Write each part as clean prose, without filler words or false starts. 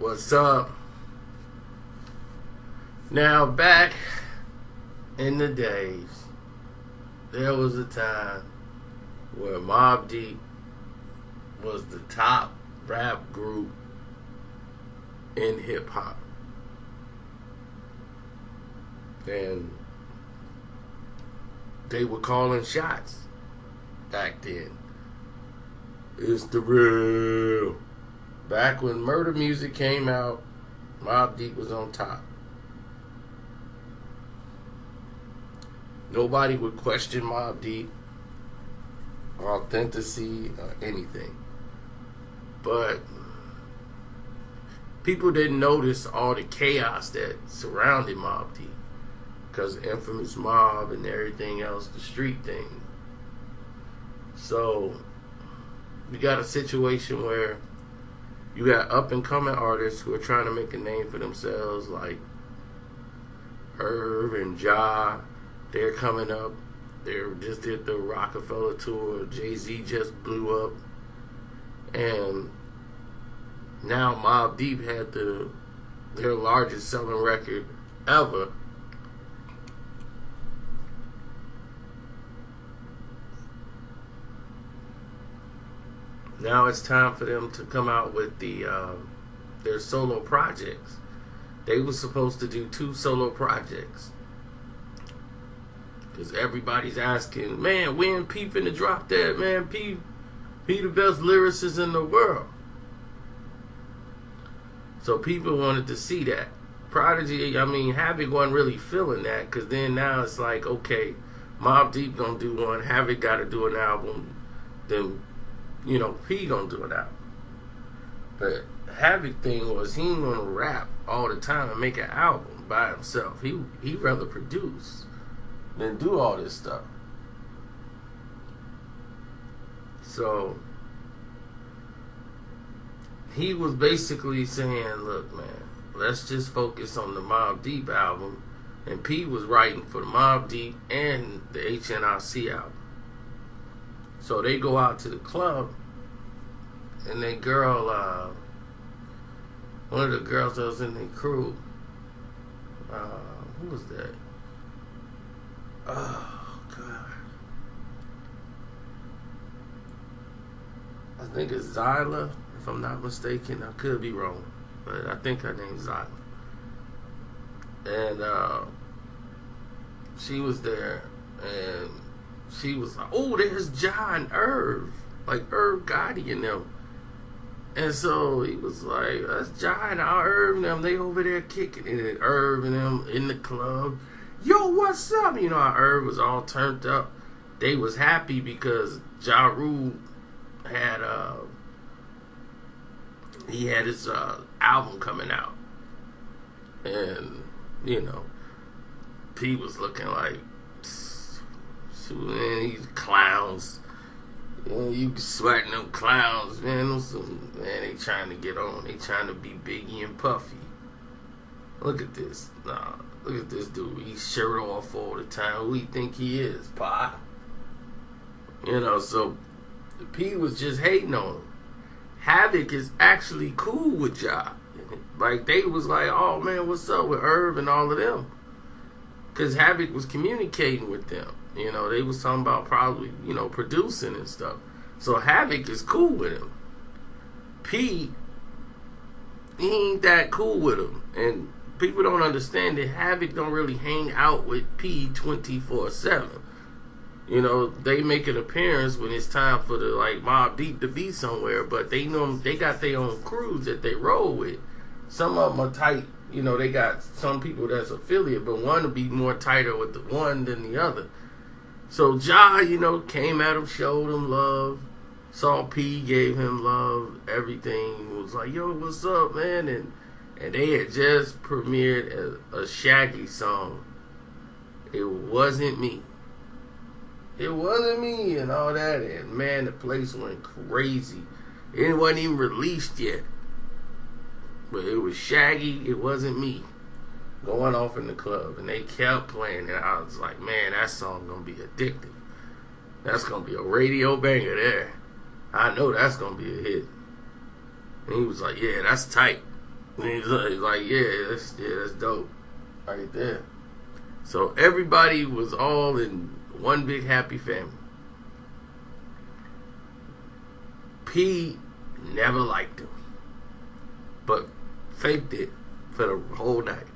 What's up? Now, back in the days, there was a time where Mobb Deep was the top rap group in hip-hop. And they were calling shots back then. It's the real. Back when murder music came out, Mobb Deep was on top. Nobody would question Mobb Deep, authenticity, or anything. But people didn't notice all the chaos that surrounded Mobb Deep, because of Infamous Mob and everything else, the street thing. So you got a situation where you got up and coming artists who are trying to make a name for themselves, like Irv and Ja. They're coming up. They just did the Rockefeller tour. Jay-Z just blew up. And now Mobb Deep had their largest selling record ever. Now it's time for them to come out with their solo projects. They were supposed to do 2 solo projects. Because everybody's asking, man, when P finna drop that, man? P the best lyricist in the world. So people wanted to see that. Prodigy, Havoc wasn't really feeling that, because then now it's like, okay, Mobb Deep gonna do one, Havoc gotta do an album, then, P gonna do an album. But Havoc thing was, he ain't gonna rap all the time and make an album by himself. He'd rather produce than do all this stuff. So he was basically saying, look, man, let's just focus on the Mobb Deep album. And P was writing for the Mobb Deep and the HNRC album. So they go out to the club, and that girl, one of the girls that was in the crew, who was that? Oh, God. I think it's Zyla, if I'm not mistaken. I could be wrong, but I think her name's Zyla. And she was there, and she was like, oh, there's Ja and Irv. Like, Irv Gotti and them. And so he was like, that's Ja and Irv and them. They over there kicking it. And Irv and them in the club. Yo, what's up? How Irv was all turned up. They was happy because Ja Rule had he had his album coming out. And, P was looking like, man, these clowns. You sweating them clowns, man. They trying to get on. They trying to be Biggie and Puffy. Look at this. Look at this dude. He's shirt off all the time. Who he think he is, Pa? So P was just hating on him. Havoc is actually cool with Ja. Like, they was like, oh, man, what's up with Irv and all of them? Because Havoc was communicating with them. They was talking about probably, producing and stuff. So Havoc is cool with him. P, he ain't that cool with him. And people don't understand that Havoc don't really hang out with P 24/7. They make an appearance when it's time for the Mobb Deep to be somewhere, but they know they got their own crews that they roll with. Some of them are tight. They got some people that's affiliate, but one will be more tighter with the one than the other. So Ja, came at him, showed him love. Saw P, gave him love. Everything was like, yo, what's up, man? And they had just premiered a Shaggy song. It wasn't me. It wasn't me and all that. And man, the place went crazy. It wasn't even released yet. But it was Shaggy, It Wasn't Me, going off in the club. And they kept playing it. I was like, man, that song gonna be addictive. That's gonna be a radio banger there. I know that's gonna be a hit. And he was like, yeah, that's tight. And he's like, that's dope, right there. So everybody was all in one big happy family. P never liked him, but faked it for the whole night.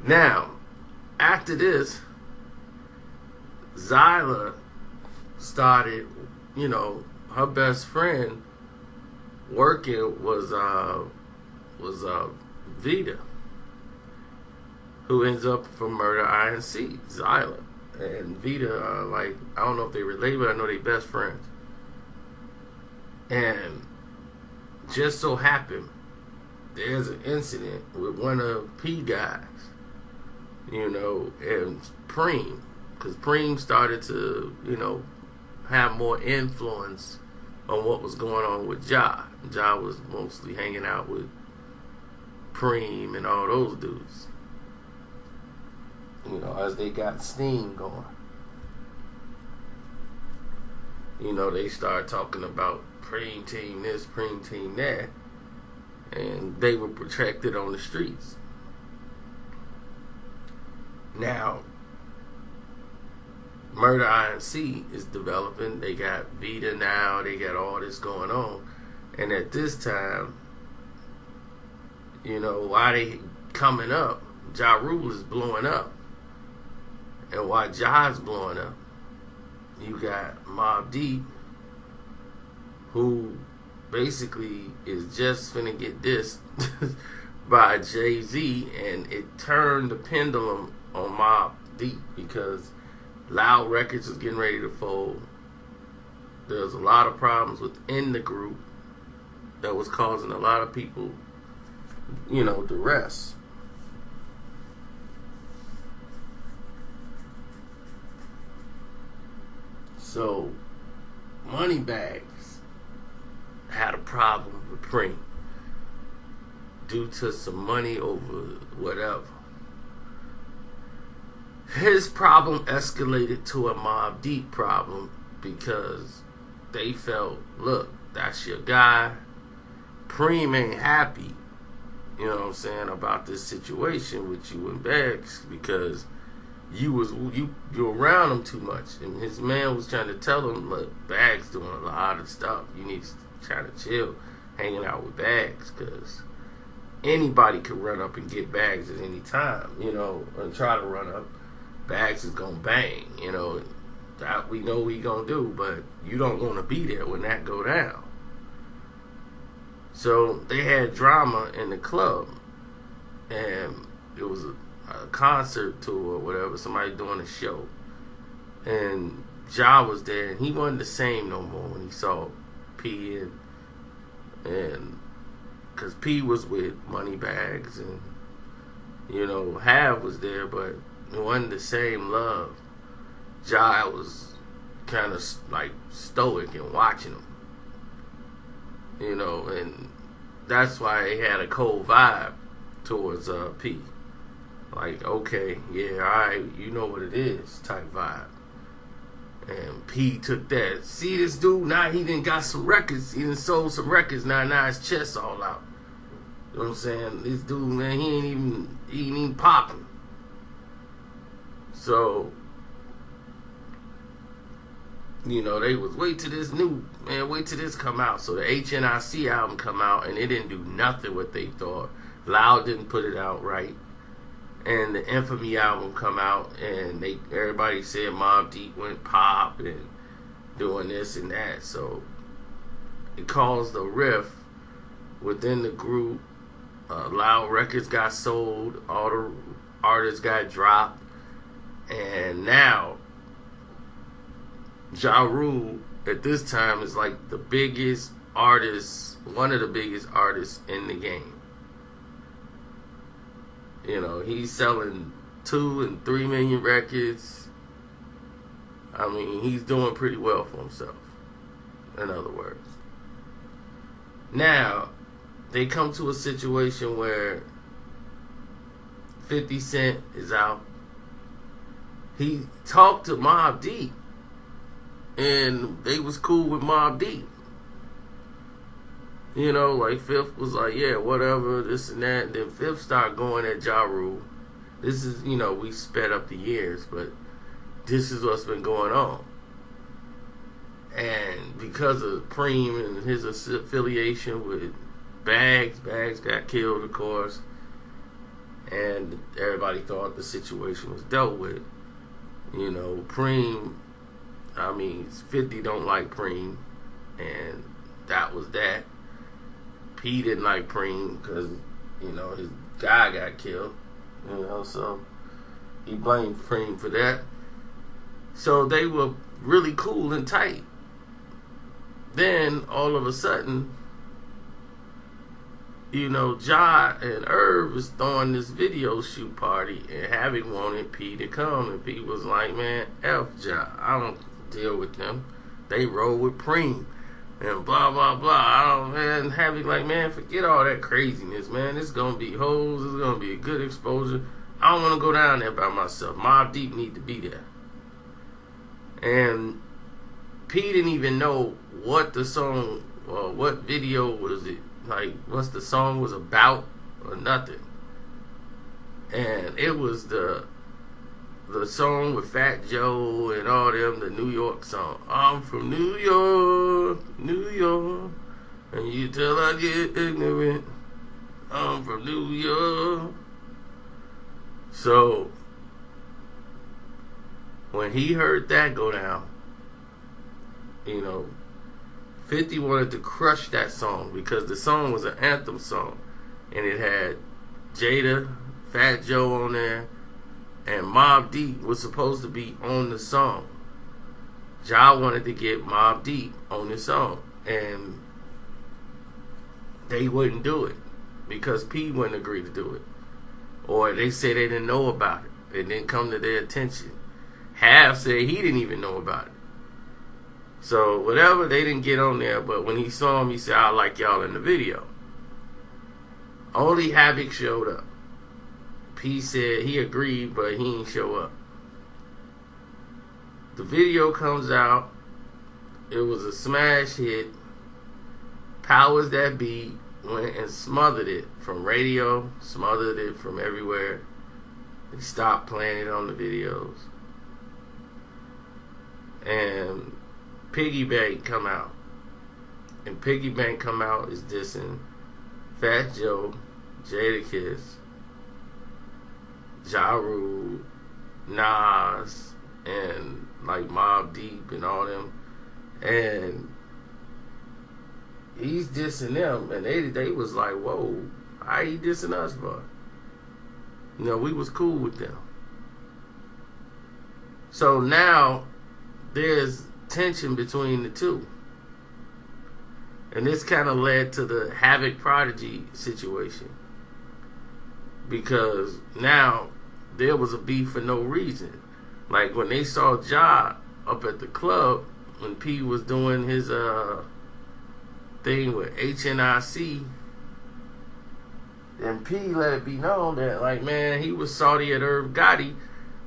Now, after this, Zyla started, her best friend working was Vita, who ends up from Murder Inc. Zyla and Vita are like, I don't know if they related, but I know they best friends. And just so happened, there's an incident with one of P guys, and Preem, because Preem started to, have more influence on what was going on with Ja. Ja was mostly hanging out with Preem and all those dudes, as they got steam going. They started talking about Preem team this, Preem team that, and they were protected on the streets. Now, Murder Inc. is developing. They got Vita now. They got all this going on. And at this time, while they coming up, Ja Rule is blowing up. And while Ja's blowing up, you got Mobb Deep, who basically is just finna get dissed by Jay-Z, and it turned the pendulum on Mobb Deep because Loud Records was getting ready to fold. There's a lot of problems within the group that was causing a lot of people, duress. So, Moneybags had a problem with Preem due to some money over whatever. His problem escalated to a Mobb Deep problem because they felt, look, that's your guy. Preem ain't happy, about this situation with you and Bags because you around him too much. And his man was trying to tell him, look, Bags doing a lot of stuff. You need to try to chill hanging out with Bags because anybody could run up and get Bags at any time, and try to run up. Bags is gonna bang, that we know what he gonna do, but you don't want to be there when that go down. So they had drama in the club, and it was a concert tour or whatever, somebody doing a show, and Ja was there, and he wasn't the same no more when he saw P and because P was with Moneybags, and Hav was there, but it wasn't the same love. Ja was kind of like stoic and watching him, and that's why they had a cold vibe towards P. Like, okay, yeah, alright, you know what it is type vibe. And P took that. See this dude, now he done got some records. He done sold some records. Now his chest all out. You know what I'm saying? This dude, man, he ain't even popping. So, they was wait till this come out. So the HNIC album come out, and it didn't do nothing what they thought. Loud didn't put it out right. And the Infamy album come out, and everybody said Mobb Deep went pop and doing this and that. So it caused a rift within the group. Loud Records got sold. All the artists got dropped. And now Ja Rule at this time is like the biggest artist, one of the biggest artists in the game. He's selling 2 and 3 million records. I mean, he's doing pretty well for himself, in other words. Now, they come to a situation where 50 Cent is out. He talked to Mobb Deep, and they was cool with Mobb Deep. You know, like Fifth was like, yeah, whatever, this and that. And then Fifth started going at Ja Rule. This is, you know, we sped up the years, but this is what's been going on. And because of Preem and his affiliation with Bags got killed, of course. And everybody thought the situation was dealt with. You know, Preem, 50 don't like Preem. And that was that. P didn't like Preem because, you know, his guy got killed. You know, so he blamed Preem for that. So they were really cool and tight. Then, all of a sudden, you know, Ja and Irv was throwing this video shoot party, and Havoc wanted P to come, and P was like, man, F Ja, I don't deal with them. They roll with Preem, and blah, blah, blah. Man, Havoc like, man, forget all that craziness, man. It's going to be hoes. It's going to be a good exposure. I don't want to go down there by myself. Mobb Deep need to be there. And P didn't even know what the song, or what video was it, like, what the song was about, or nothing. And it was the song with Fat Joe and all them, the New York song. I'm from New York, New York, and you till I get ignorant. I'm from New York. So, when he heard that go down, you know, 50 wanted to crush that song because the song was an anthem song. And it had Jada, Fat Joe on there, and Mobb Deep was supposed to be on the song. Ja wanted to get Mobb Deep on the song. And they wouldn't do it because P wouldn't agree to do it. Or they said they didn't know about it. It didn't come to their attention. Half said he didn't even know about it. So, whatever, they didn't get on there, but when he saw him, he said, I like y'all in the video. Only Havoc showed up. P said he agreed, but he didn't show up. The video comes out. It was a smash hit. Powers That Be went and smothered it from radio, smothered it from everywhere. They stopped playing it on the videos. And Piggy Bank come out. And Piggy Bank come out is dissing Fat Joe, Jadakiss, Ja Rule, Nas, and like Mobb Deep and all them. And he's dissing them, and they was like, whoa, how he dissing us for? You know, we was cool with them. So now there's tension between the two. And this kind of led to the Havoc Prodigy situation. Because now there was a beef for no reason. Like when they saw Ja up at the club when P was doing his thing with HNIC, and P let it be known that, like, man, he was salty at Irv Gotti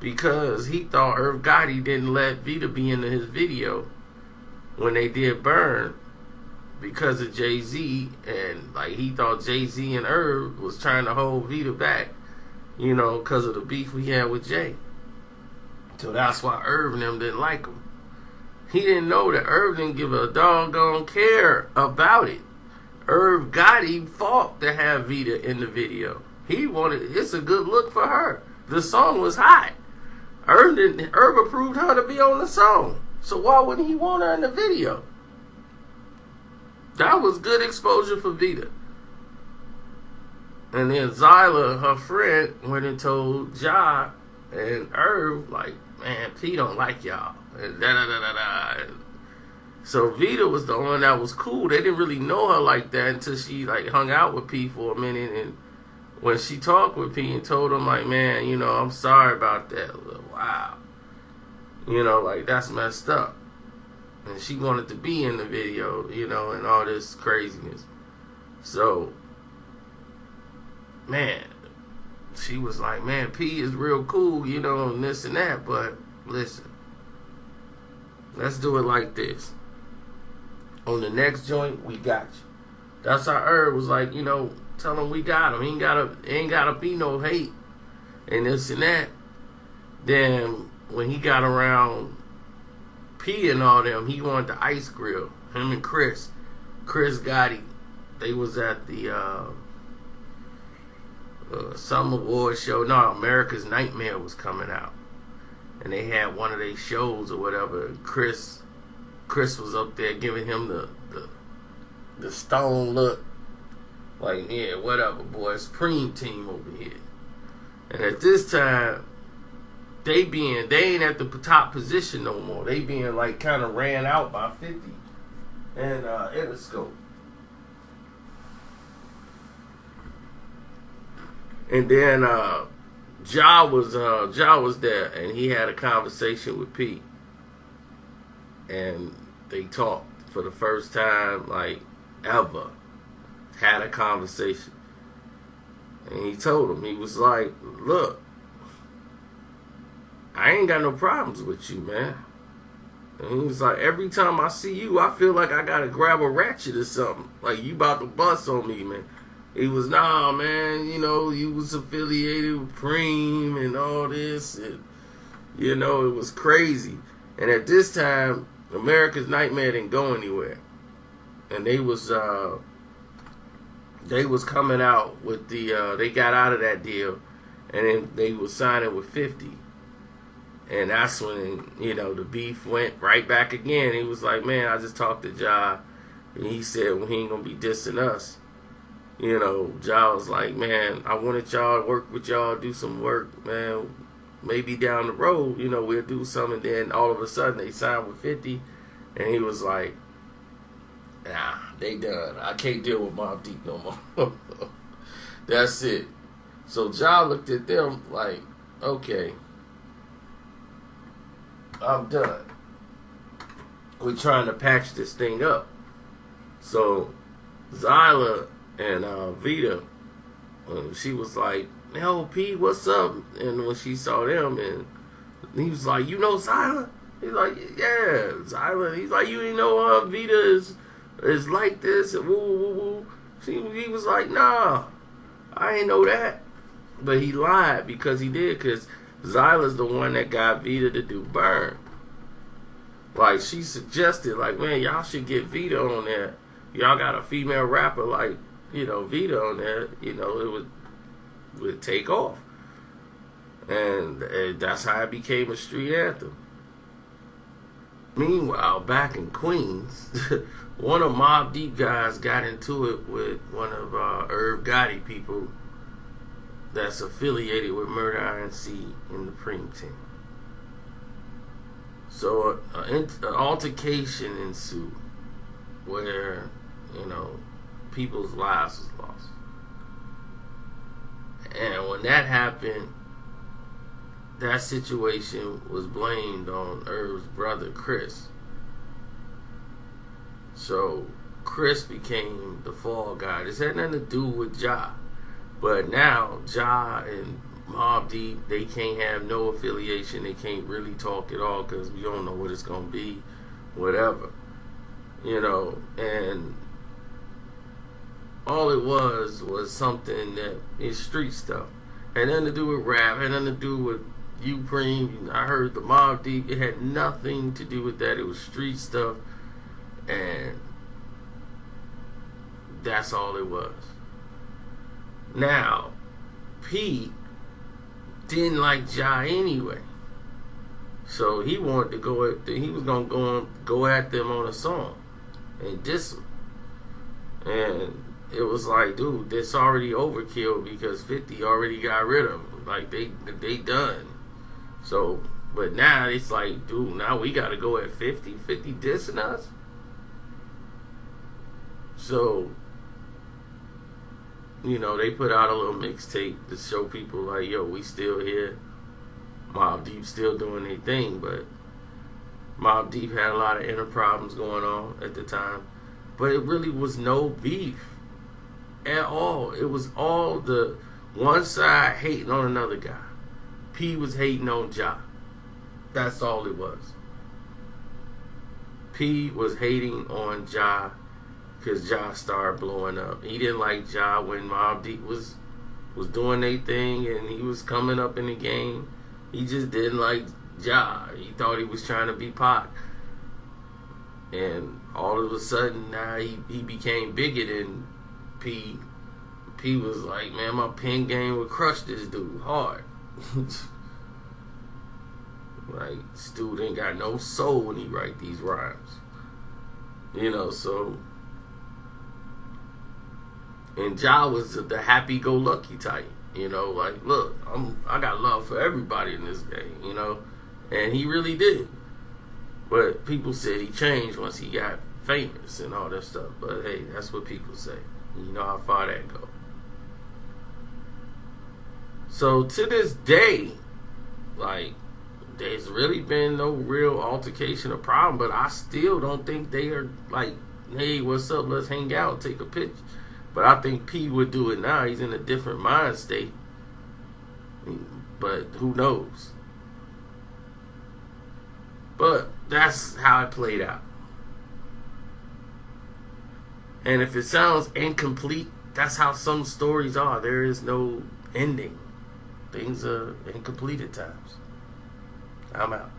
because he thought Irv Gotti didn't let Vita be in his video when they did Burn because of Jay-Z, and like he thought Jay-Z and Irv was trying to hold Vita back, you know, because of the beef we had with Jay. So that's why Irv and them didn't like him. He didn't know that Irv didn't give a doggone care about it. Irv Gotti fought to have Vita in the video. He wanted, it's a good look for her. The song was hot. Irv approved her to be on the song. So why wouldn't he want her in the video? That was good exposure for Vita. And then Zyla, her friend, went and told Ja and Irv, like, man, P don't like y'all. And da-da-da-da-da. So Vita was the one that was cool. They didn't really know her like that until she, like, hung out with P for a minute. And when she talked with P and told him, like, man, you know, I'm sorry about that. Like, wow. You know, like, that's messed up. And she wanted to be in the video, you know, and all this craziness. So, man, she was like, man, P is real cool, you know, and this and that. But listen, let's do it like this. On the next joint, we got you. That's how Herb was like, tell him we got him. He ain't gotta be no hate and this and that. Then when he got around P and all them, he wanted the ice grill. Him and Chris Gotti, they was at the some award show. No, America's Nightmare was coming out, and they had one of their shows or whatever. Chris was up there giving him the stone look, like, yeah, whatever, boy, Supreme Team over here. And at this time, they ain't at the top position no more. They being like kind of ran out by 50 and Interscope. And then Ja was there, and he had a conversation with P, and they talked for the first time like ever. Had a conversation, and he told him, he was like, "Look, I ain't got no problems with you, man." And he was like, "Every time I see you, I feel like I gotta grab a ratchet or something. Like you about to bust on me, man." He was, "Nah, man, you was affiliated with Preem and all this, and it was crazy." And at this time, America's Nightmare didn't go anywhere, and they was coming out with they got out of that deal, and then they was signing with 50. And that's when, the beef went right back again. He was like, "Man, I just talked to Ja, and he said, well, he ain't gonna be dissing us." Ja was like, "Man, I wanted y'all to work with y'all, do some work, man. Maybe down the road, we'll do something." Then all of a sudden they signed with 50, and he was like, "Nah, they done. I can't deal with Mobb Deep no more." That's it. So Ja looked at them like, "Okay, I'm done. We're trying to patch this thing up." So Zyla and Vita, she was like, "Yo, P, what's up?" And when she saw them, and he was like, "You know Zyla?" He's like, "Yeah, Zyla." He's like, "You ain't know Vita is like this?" And woo, woo, woo. He was like, "Nah, I ain't know that." But he lied because he did, because Zyla's the one that got Vita to do Burn. Like, she suggested, like, "Man, y'all should get Vita on there. Y'all got a female rapper like, Vita on there, it would take off." And that's how it became a street anthem. Meanwhile, back in Queens, one of Mobb Deep guys got into it with one of Herb Gotti people that's affiliated with Murder INC in the Preem Team. So an altercation ensued where, people's lives was lost. And when that happened, that situation was blamed on Herb's brother, Chris. So Chris became the fall guy. This had nothing to do with Ja. But now, Ja and Mobb Deep, they can't have no affiliation. They can't really talk at all because we don't know what it's going to be, whatever. And all it was something that is street stuff. Had nothing to do with rap, had nothing to do with you, Preem. I heard the Mobb Deep. It had nothing to do with that. It was street stuff. And that's all it was. Now, Pete didn't like Ja anyway, so he wanted to go at he was gonna go at them on a song and diss them. And it was like, dude, this already overkill because 50 already got rid of them. Like they done. So, but now it's like, dude, now we gotta go at 50 dissing us. So, they put out a little mixtape to show people like, yo, we still here. Mobb Deep still doing their thing, but Mobb Deep had a lot of inner problems going on at the time. But it really was no beef at all. It was all the one side hating on another guy. P was hating on Ja. That's all it was. P was hating on Ja because Ja started blowing up. He didn't like Ja when Mobb Deep was doing their thing and he was coming up in the game. He just didn't like Ja. He thought he was trying to be Pac. And all of a sudden now he became bigger than P. P was like, man, my pen game would crush this dude hard. Like, this dude ain't got no soul when he write these rhymes. You know, so. And Ja was the happy-go-lucky type. You know, like, look, I got love for everybody in this game, you know. And he really did. But people said he changed once he got famous and all that stuff. But hey, that's what people say. You know how far that go. So to this day, like, there's really been no real altercation or problem, but I still don't think they are like, hey, what's up? Let's hang out, take a picture. But I think P would do it now. He's in a different mind state. But who knows? But that's how it played out. And if it sounds incomplete, that's how some stories are. There is no ending. Things are incomplete at times. I'm out.